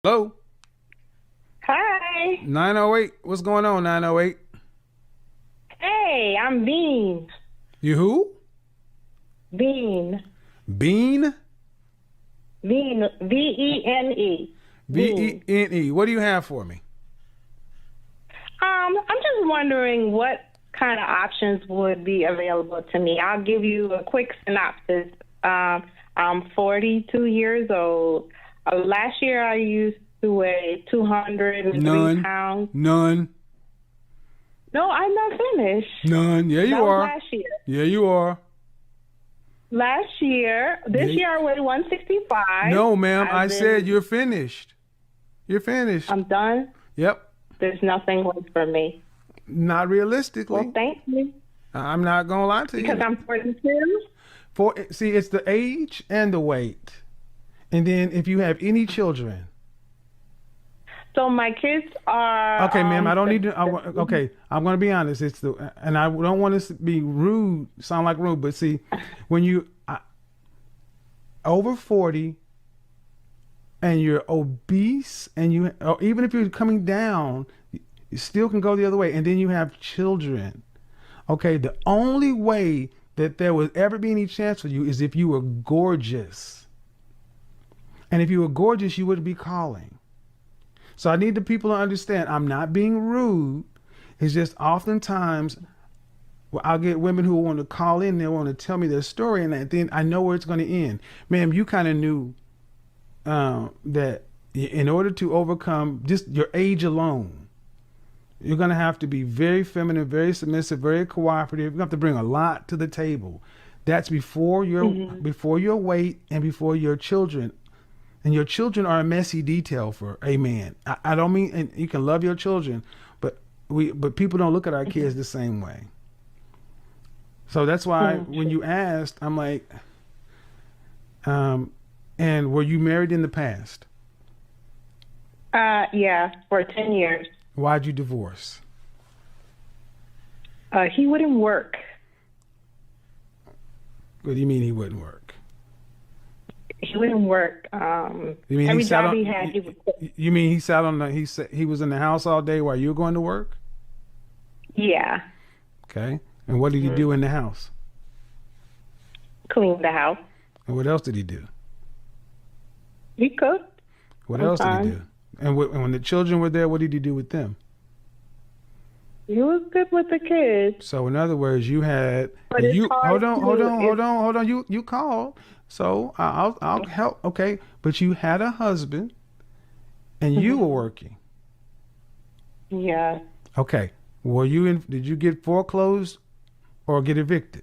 Hello, Hi. 908. What's going on, 908? Hey, I'm Bean. You who? Bean. Bean? Bean. Vene. Bean. Vene. What do you have for me? I'm just wondering what kind of options would be available to me. I'll give you a quick synopsis. I'm 42 years old. Last year I used to weigh 203 None. pounds. None. No, I'm not finished. None. Yeah, That you was are. last year. Yeah, you are. This Yeah. year I weigh 165. No, ma'am. I I've said been, you're finished. You're finished. I'm done. Yep. There's nothing left for me. Not Well, realistically. thank you. I'm not gonna lie to Because you. I'm 42. See, it's the age and the weight, and then if you have any children. So my kids are. Okay, ma'am. I don't need to. Okay, I'm going to be honest. It's the, and I don't want to be rude, sound like rude, but see, when you over 40 and you're obese, and you, or even if you're coming down, you still can go the other way, and then you have children. Okay, the only way that there would ever be any chance for you is if you were gorgeous, and if you were gorgeous, you wouldn't be calling. So I need the people to understand I'm not being rude. It's just oftentimes I'll get women who want to call in, they want to tell me their story, and then I know where it's going to end. Ma'am, you kind of knew that in order to overcome just your age alone, you're going to have to be very feminine, very submissive, very cooperative. You have to bring a lot to the table. That's before your weight and before your children. And your children are a messy detail for a man. I don't mean, and you can love your children, but people don't look at our kids the same way. So that's why when you asked, I'm like, and were you married in the past? Yeah, for 10 years. Why'd you divorce? He wouldn't work. What do you mean he wouldn't work? He wouldn't work. You mean Every he sat job on? he had, he would quit. You mean he sat on the? He was in the house all day while you were going to work? Yeah, Okay. And what did he do in the house? clean the house. And what else did he do? He cooked. What else did he Sometimes. do? And when the children were there, what did he do with them? He was good with the kids. So in other words, you had But and it's you hard hold on. You called. So I'll help. Okay, but you had a husband, and you were working. Yeah. Okay, were you in? Did you get foreclosed or get evicted?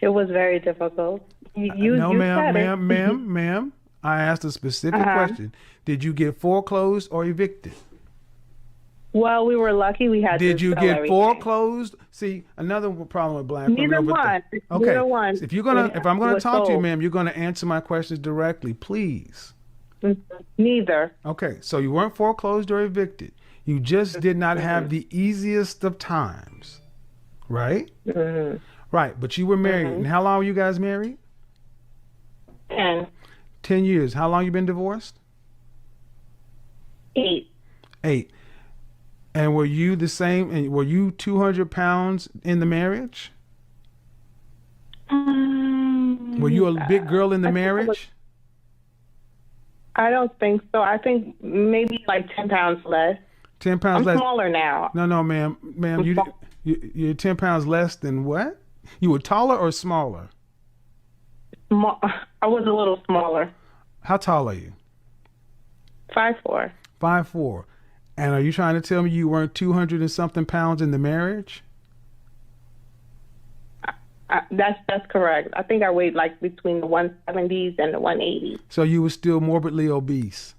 It was very difficult. You No, you ma'am, said it. ma'am. I asked a specific Uh-huh. question. Did you get foreclosed or evicted? Well, we were lucky we had Did to you sell get everything. foreclosed? See, another problem with black women. Neither over one. Okay, Neither one. so if I'm gonna Was talk to you, sold. ma'am, you're gonna answer my questions directly, please. Neither. Okay, so you weren't foreclosed or evicted. You just did not have the easiest of times, right? Mm-hmm. Right, but you were married. And how long were you guys married? And 10 years. How long you been divorced? 8. 8. And were you the same? And were you 200 pounds in the marriage? Were you a big girl in the I think I was- marriage? I don't think so. I think maybe like 10 pounds less. 10 pounds I'm less. smaller now. No, ma'am. Ma'am, you're 10 pounds less than what? You were taller or smaller? I was a little smaller. How tall are you? 5'4". 5'4". And are you trying to tell me you weren't 200 and something pounds in the marriage? That's correct. I think I weighed like between the 170s and the 180s. So you were still morbidly obese.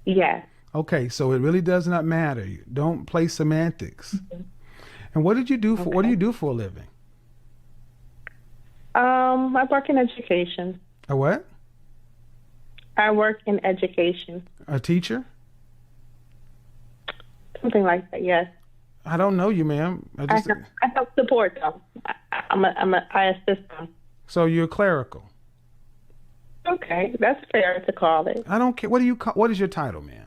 Yeah. Okay, so it really does not matter. Don't play semantics. And what did you do for what do you do for a living? I work in education. A what? I work in education. A teacher? Something like that, yes. I don't know you, ma'am. I help support them. I assist them. So you're clerical. Okay, that's fair to call it. I don't care. What do you call? What is your title, man?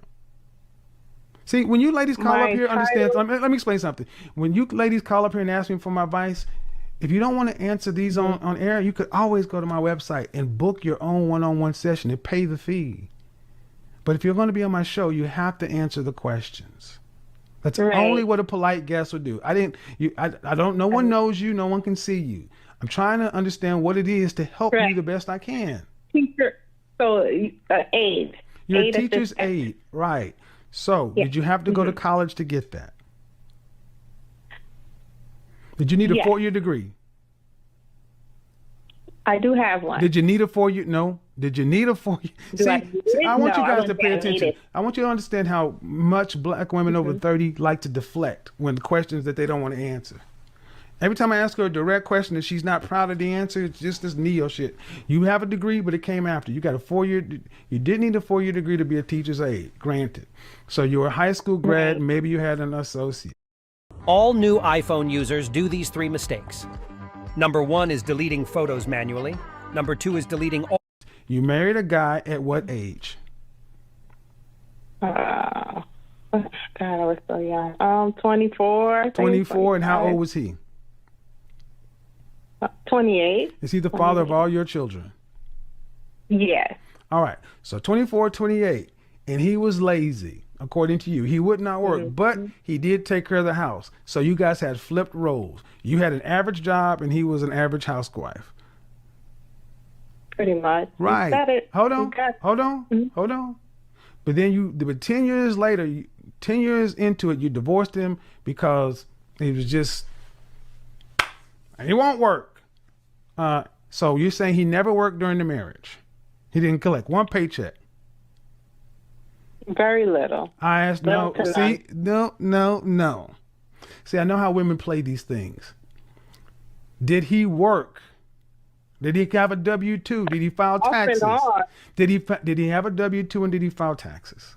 See, when you ladies call up My here, understand. title. Let me explain something. When you ladies call up here and ask me for my advice, if you don't want to answer these on air, you could always go to my website and book your own one-on-one session and pay the fee. But if you're going to be on my show, you have to answer the questions. That's only what a polite guest would do. I didn't. I don't. No one knows you. No one can see you. I'm trying to understand what it is to help you the best I can. Teacher. So aid. You're aid a teacher's assistant. aide, right? So did you have to go to college to get that? Did you need a 4-year degree? I do have one. Did you need a 4-year? No. Did you need a 4-year? See, I want you guys to pay attention. I want you to understand how much black women over 30 like to deflect when the questions that they don't want to answer. Every time I ask her a direct question that she's not proud of the answer, it's just this neo shit. You have a degree, but it came after. You got a 4-year. You didn't need a 4-year degree to be a teacher's aide, granted. So you were a high school grad. Maybe you had an associate. All new iPhone users do these 3 mistakes. Number 1 is deleting photos manually. Number 2 is deleting all. You married a guy at what age? God, I was so young. 24. 24, and how old was he? 28. Is he the father of all your children? Yes. All right. So 24, 28, and he was lazy, according to you. He would not work, but he did take care of the house. So you guys had flipped roles. You had an average job, and he was an average housewife. Pretty much. Right. You got it. Hold on. But then but 10 years later, 10 years into it, you divorced him because he was just, he won't work. So you're saying he never worked during the marriage? He didn't collect one paycheck? Very little. I asked, no. See, no. See, I know how women play these things. Did he work? Did he have a W-2? Did he file taxes? Did he have a W-2 and did he file taxes?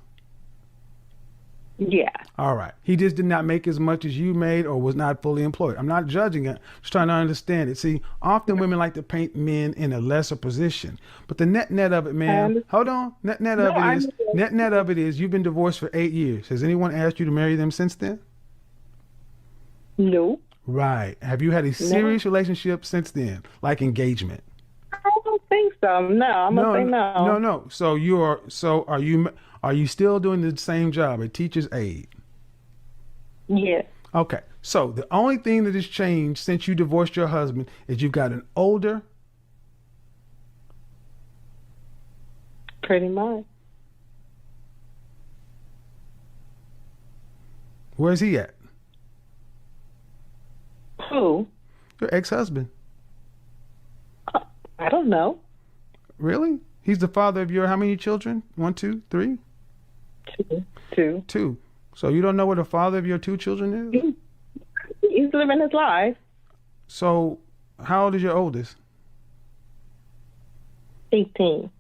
Yeah. All right. He just did not make as much as you made or was not fully employed. I'm not judging it. Just trying to understand it. See, often women like to paint men in a lesser position. But the net of it, man. Hold on. Net of it is you've been divorced for 8 years. Has anyone asked you to marry them since then? No. Right. Have you had a serious relationship since then, like engagement? I don't think so. No, I'm gonna say no. No. So are you still doing the same job, a teacher's aide? Yeah. Okay. So the only thing that has changed since you divorced your husband is you've gotten older. Pretty much. Where's he at? Who? Your ex-husband. I don't know. Really? He's the father of your how many children? 1, 2, 3? 2. 2. So you don't know where the father of your 2 children is? He's living his life. So how old is your oldest? 18.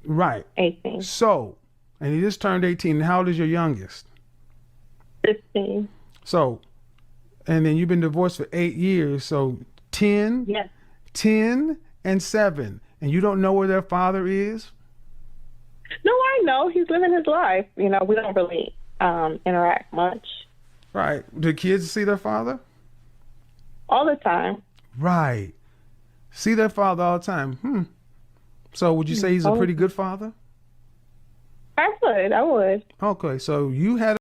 Right. 18. So, and he just turned 18. And how old is your youngest? 15. So, and then you've been divorced for 8 years. So 10, Yes. 10 and 7. And you don't know where their father is? No, I know. He's living his life. You know, we don't really interact much. Right. Do kids see their father? All the time. Right. See their father all the time. So would you say he's a pretty good father? I would. Okay. So you had.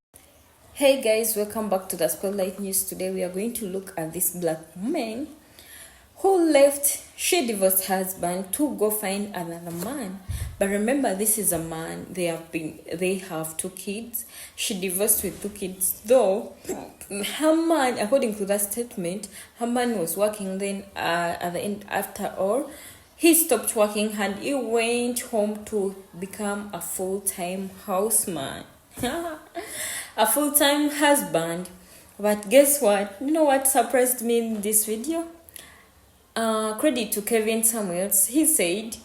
Hey guys, welcome back to the Spotlight News. Today we are going to look at this black woman who she divorced her husband to go find another man. But remember, this is a man. They have 2 kids. She divorced with 2 kids. Though her man, according to that statement, her man was working. Then at the end, after all, he stopped working and he went home to become a full-time houseman. A full-time husband. But guess what? You know what surprised me in this video? Credit to Kevin Samuels. He said,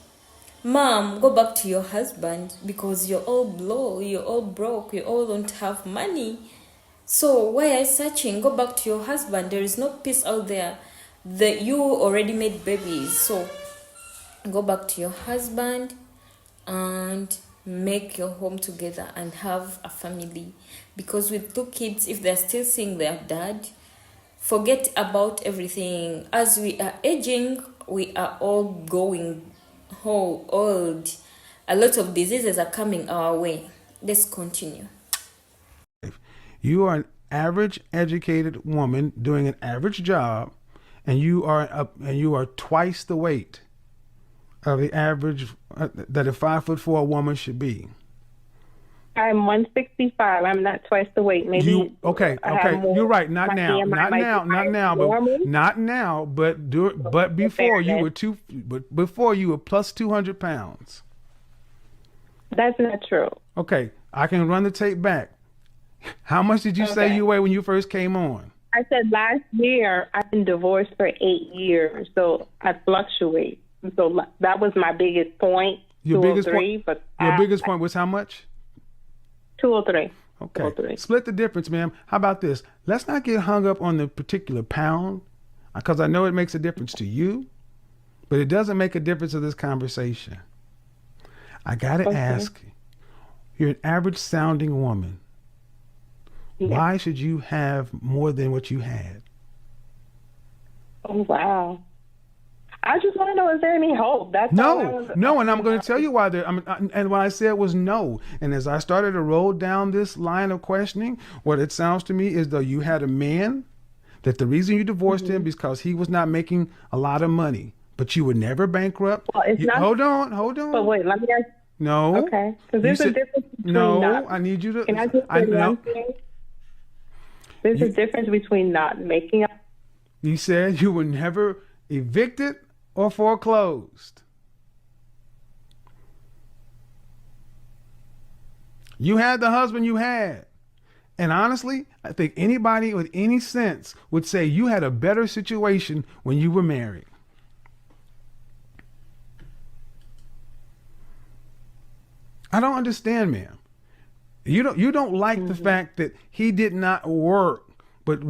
"Mom, go back to your husband because you're all broke, you all don't have money. So why are you searching? Go back to your husband. There is no peace out there. You already made babies. So go back to your husband and make your home together and have a family. Because with 2 kids, if they're still seeing their dad, forget about everything. As we are aging, we are all going old. A lot of diseases are coming our way. Let's continue. You are an average educated woman doing an average job, and you are twice the weight of the average that a 5'4" woman should be. I'm 165. I'm not twice the weight. Maybe Okay. You're right. Not now. But before you were plus 200 pounds. That's not true. Okay, I can run the tape back. How much did you say you weighed when you first came on? I said last year I've been divorced for 8 years, so I fluctuate. So that was my biggest point. Your biggest point was how much? 203. Okay. 203. Split the difference, ma'am. How about this? Let's not get hung up on the particular pound, because I know it makes a difference to you, but it doesn't make a difference to this conversation. I got to ask, you're an average sounding woman. Yeah. Why should you have more than what you had? Oh, wow. I just want to know, is there any hope? No, and I'm going to tell you why and what I said was no. And as I started to roll down this line of questioning, what it sounds to me is though you had a man, that the reason you divorced him is because he was not making a lot of money, but you were never bankrupt. Well, hold on. But wait, let me ask. No. Okay. Because there's a difference between I need you to. Can I just say one thing? There's a difference between not making up. You said you were never evicted or foreclosed. You had the husband you had. And honestly, I think anybody with any sense would say you had a better situation when you were married. I don't understand, ma'am. You don't like the fact that he did not work, but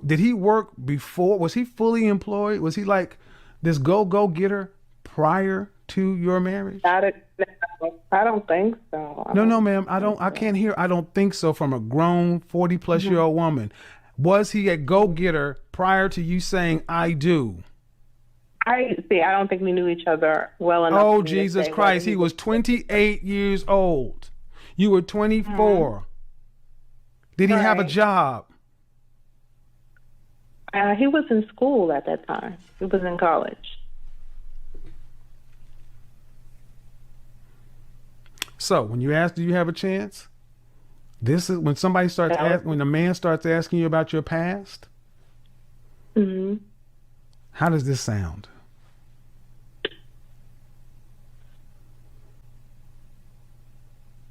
did he work before? Was he fully employed? Was he like this go-getter prior to your marriage? I don't think so. No, ma'am. I can't hear. I don't think so from a grown 40-plus-year-old woman. Was he a go-getter prior to you saying I do? I don't think we knew each other well enough. Oh, Jesus Christ. He was 28 years old. You were 24. Did he have a job? He was in school at that time. He was in college. So when you ask, do you have a chance? This is when somebody starts when a man starts asking you about your past. Mm-hmm. How does this sound?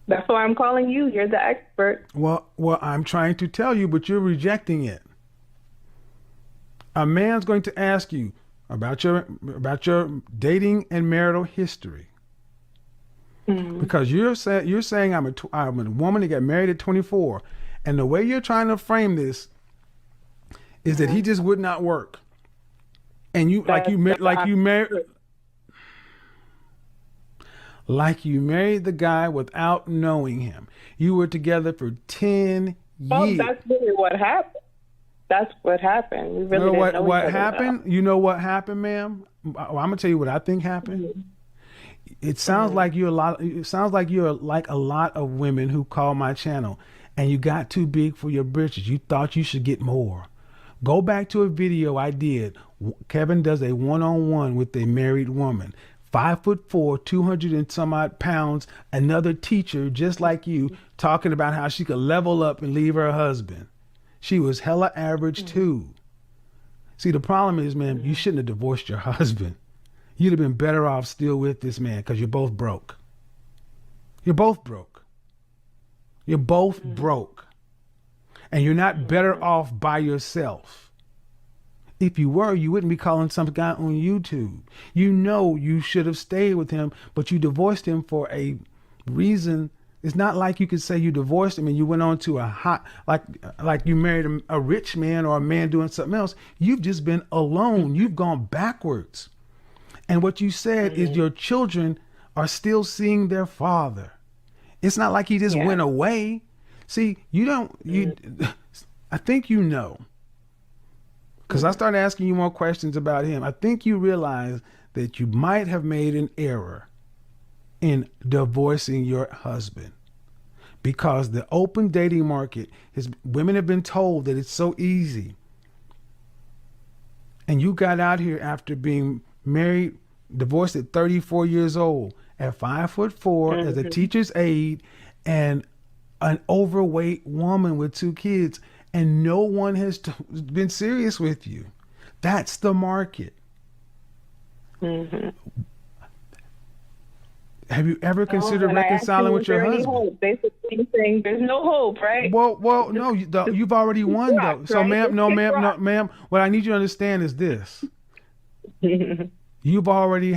That's why I'm calling you. You're the expert. Well, I'm trying to tell you, but you're rejecting it. A man's going to ask you about your dating and marital history. Mm-hmm. Because you're saying I'm a woman that got married at 24, and the way you're trying to frame this is that he just would not work, and you married the guy without knowing him. You were together for 10 years. Oh, that's really what happened. That's what happened. We really didn't know what happened. You know what happened, ma'am? I'm gonna tell you what I think happened. Mm-hmm. It sounds like you're like a lot of women who call my channel, and you got too big for your britches. You thought you should get more. Go back to a video I did. Kevin does a one-on-one with a married woman, 5'4", 200 and some odd pounds. Another teacher just like you, talking about how she could level up and leave her husband. She was hella average too. See, the problem is, man, you shouldn't have divorced your husband. You'd have been better off still with this man because you're both broke. You're both broke. You're both broke. And you're not better off by yourself. If you were, you wouldn't be calling some guy on YouTube. You know you should have stayed with him, but you divorced him for a reason. It's not like you could say you divorced him and you went on to like you married a rich man or a man doing something else. You've just been alone. You've gone backwards. And what you said is your children are still seeing their father. It's not like he just went away. See, I think you know, because I started asking you more questions about him. I think you realize that you might have made an error in divorcing your husband, because the open dating market, women have been told that it's so easy. And you got out here after being married, divorced at 34 years old, at 5'4", as a teacher's aide, and an overweight woman with 2 kids, and no one has been serious with you. That's the market. Have you ever considered reconciling with your husband? Basically saying there's no hope, right? Well, no, you've already won though. So, right? ma'am, what I need you to understand is this: you already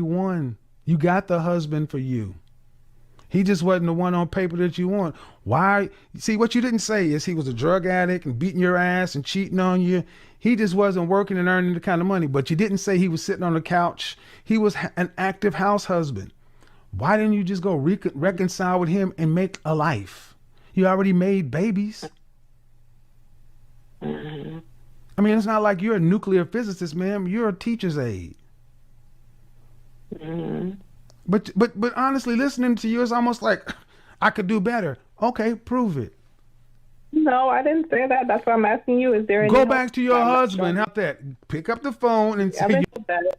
won. You got the husband for you. He just wasn't the one on paper that you want. Why? See, what you didn't say is he was a drug addict and beating your ass and cheating on you. He just wasn't working and earning the kind of money. But you didn't say he was sitting on the couch. He was an active house husband. Why didn't you just go reconcile with him and make a life? You already made babies. I mean, it's not like you're a nuclear physicist, ma'am. You're a teacher's aide. But honestly, listening to you is almost like, I could do better. Okay, prove it. No, I didn't say that. That's why I'm asking you. Is there any Go back to your husband. How that? Pick up the phone and say, I've been told that.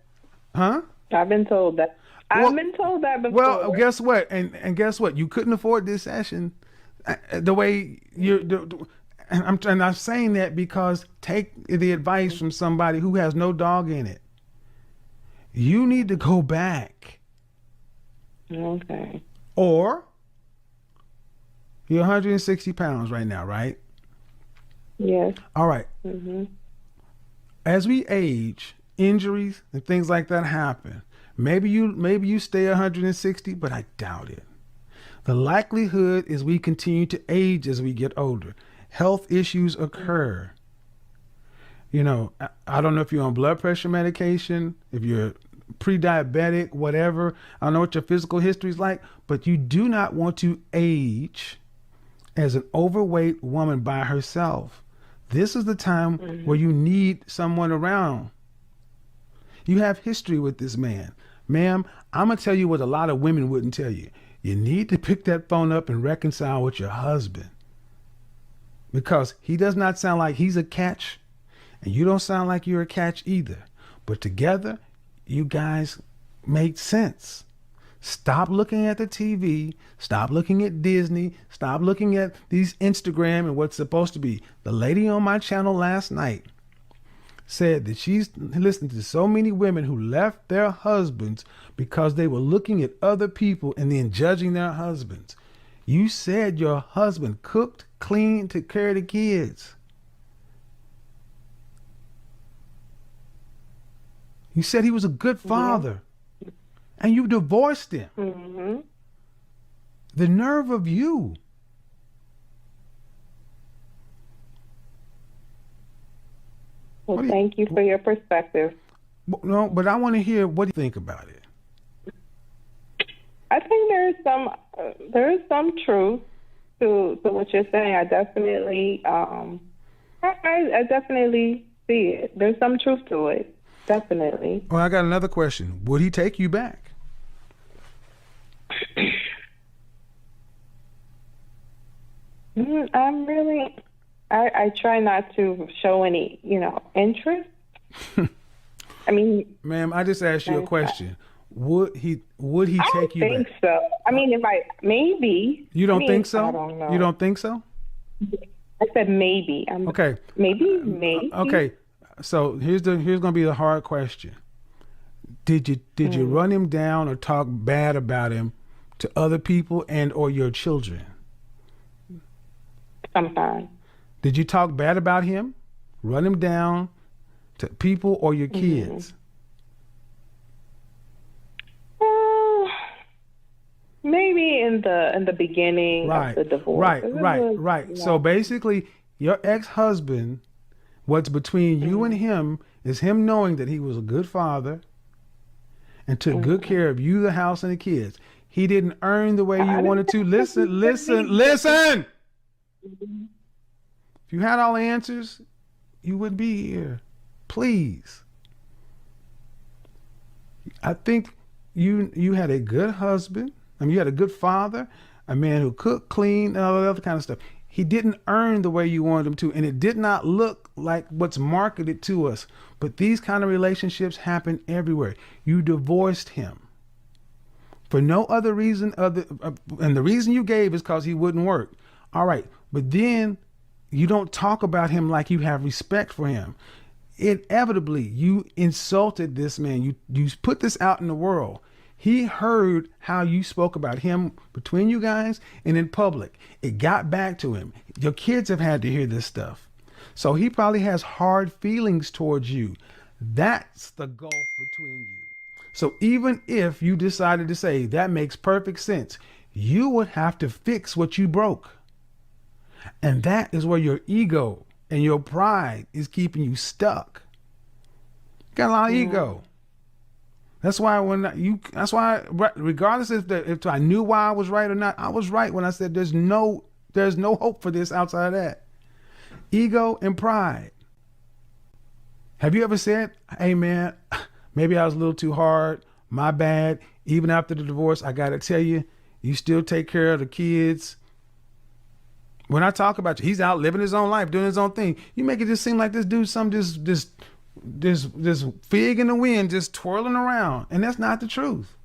Huh? I've been told that. I've been told that before. Well, guess what? And guess what? You couldn't afford this session the way and I'm saying that because take the advice from somebody who has no dog in it. You need to go back. Okay. Or you're 160 pounds right now, right? Yes. All right. As we age, injuries and things like that happen. Maybe you stay 160, but I doubt it. The likelihood is we continue to age as we get older. Health issues occur. You know, I don't know if you're on blood pressure medication, if you're pre-diabetic, whatever. I don't know what your physical history is like, but you do not want to age as an overweight woman by herself. This is the time where you need someone around. You have history with this man. Ma'am, I'm going to tell you what a lot of women wouldn't tell you. You need to pick that phone up and reconcile with your husband. Because he does not sound like he's a catch, and you don't sound like you're a catch either. But together, you guys make sense. Stop looking at the TV. Stop looking at Disney. Stop looking at these Instagram and what's supposed to be. The lady on my channel last night said that she's listened to so many women who left their husbands because they were looking at other people and then judging their husbands. You said your husband cooked, cleaned, took care of the kids. You said he was a good father. And you divorced him. The nerve of you. Well, thank you for your perspective. No, but I want to hear what you think about it. I think there is some truth to what you're saying. I definitely I definitely see it. There's some truth to it. Definitely. Well, I got another question. Would he take you back? I try not to show any, interest. I mean, ma'am, I just asked you a question. Would he take you back? I don't think so. I mean, maybe. You don't think so? I don't know. You don't think so? I said maybe. Okay. Maybe. Okay. So here's gonna be the hard question. Did you run him down or talk bad about him to other people and or your children? Sometimes. Did you talk bad about him? Run him down to people or your kids? Maybe in the beginning of the divorce. Right. So basically, your ex-husband, what's between you and him is him knowing that he was a good father, and took good care of you, the house, and the kids. He didn't earn the way you wanted to. Listen. If you had all the answers, you wouldn't be here. Please. I think you had a good husband. I mean, you had a good father, a man who cooked, cleaned, and all that other kind of stuff. He didn't earn the way you wanted him to, and it did not look like what's marketed to us. But these kind of relationships happen everywhere. You divorced him for no other reason and the reason you gave is because he wouldn't work. All right, but then you don't talk about him like you have respect for him. Inevitably, you insulted this man. You put this out in the world. He heard how you spoke about him between you guys and in public. It got back to him. Your kids have had to hear this stuff. So he probably has hard feelings towards you. That's the gulf between you. So even if you decided to say that makes perfect sense, you would have to fix what you broke. And that is where your ego and your pride is keeping you stuck. Got a lot of ego. That's why regardless if I knew why I was right or not, I was right when I said there's no hope for this outside of that. Ego and pride. Have you ever said, hey man, maybe I was a little too hard, my bad. Even after the divorce, I gotta tell you, you still take care of the kids. When I talk about you, he's out living his own life, doing his own thing. You make it just seem like this dude's this fig in the wind just twirling around. And that's not the truth.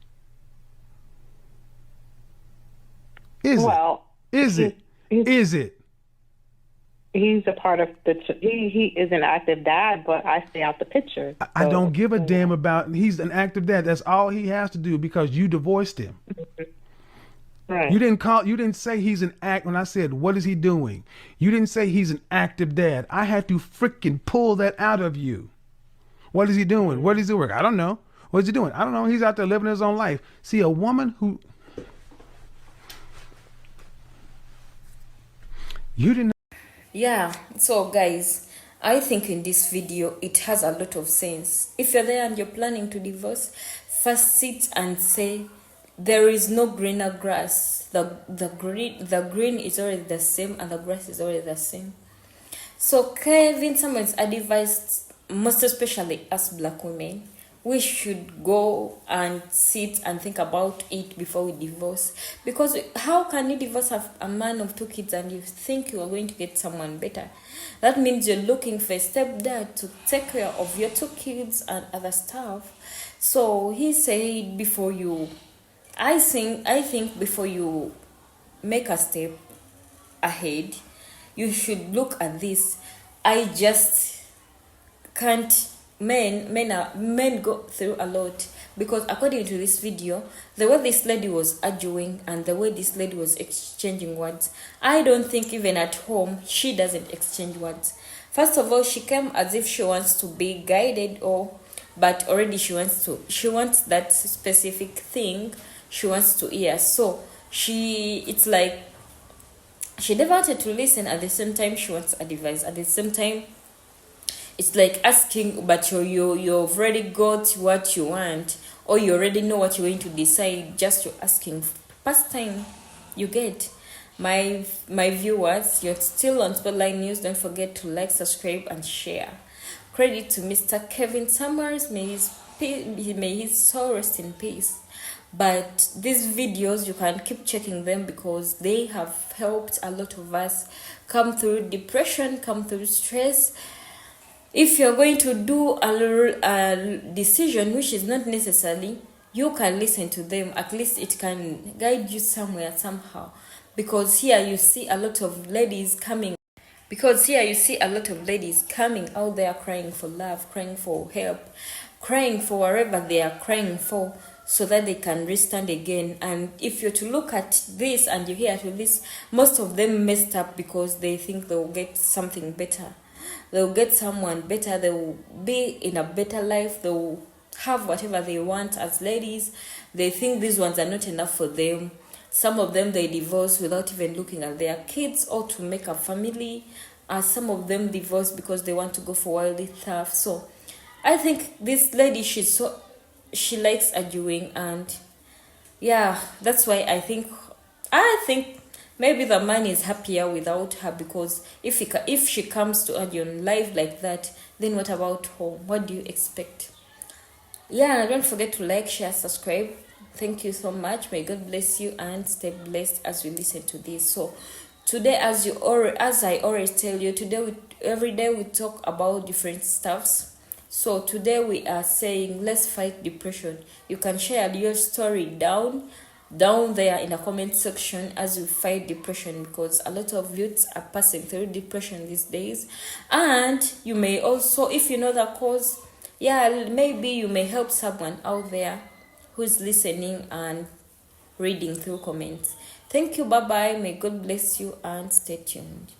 Is it? He's a part of he is an active dad, but I stay out the picture. So, I don't give a damn about, he's an active dad. That's all he has to do because you divorced him. Right. You didn't say he's an act when I said, what is he doing? You didn't say he's an active dad. I had to freaking pull that out of you. What is he doing? What is he work? I don't know. What is he doing? I don't know. He's out there living his own life. See, a woman who you didn't. Yeah, so guys, I think in this video it has a lot of sense. If you're there and you're planning to divorce, first sit and say, there is no greener grass. The green is already the same and the grass is already the same. So Kevin Samuels advised, most especially us black women, we should go and sit and think about it before we divorce. Because how can you divorce a man of 2 kids and you think you are going to get someone better? That means you're looking for a stepdad to take care of your 2 kids and other stuff. So he said I think before you make a step ahead, you should look at this. I just can't. Men go through a lot, because according to this video, the way this lady was arguing and the way this lady was exchanging words, I don't think even at home she doesn't exchange words. First of all, she came as if she wants to be guided, but already she wants that specific thing she wants to hear. So it's like she never wanted to listen. At the same time, she wants advice. At the same time, it's like asking, but you've already got what you want, or you already know what you're going to decide. Just you're asking. Past time, you get. My viewers, you're still on Spotlight News. Don't forget to like, subscribe, and share. Credit to Mr. Kevin Summers. May his soul rest in peace. But these videos, you can keep checking them because they have helped a lot of us come through depression, come through stress. If you're going to do a decision which is not necessary, you can listen to them. At least it can guide you somewhere, somehow. Because here you see a lot of ladies coming. Out there crying for love, crying for help, crying for whatever they are crying for, so that they can restand again. And if you're to look at this and you hear to this, most of them messed up because they think they'll get something better. They'll get someone better. They'll be in a better life. They'll have whatever they want as ladies. They think these ones are not enough for them. Some of them, they divorce without even looking at their kids or to make a family. Some of them divorce because they want to go for worldly stuff. So I think this lady, she's so she likes arguing, and yeah, that's why I think maybe the man is happier without her, because if she comes to argue on live like that, then what about home? What do you expect? Yeah, don't forget to like, share, subscribe. Thank you so much. May God bless you and stay blessed as we listen to this. So today, as I always tell you, every day we talk about different stuffs. So today we are saying, let's fight depression. You can share your story down there in the comment section as we fight depression, because a lot of youths are passing through depression these days. And you may also, if you know the cause, yeah, maybe you may help someone out there who's listening and reading through comments. Thank you. Bye bye. May God bless you and stay tuned.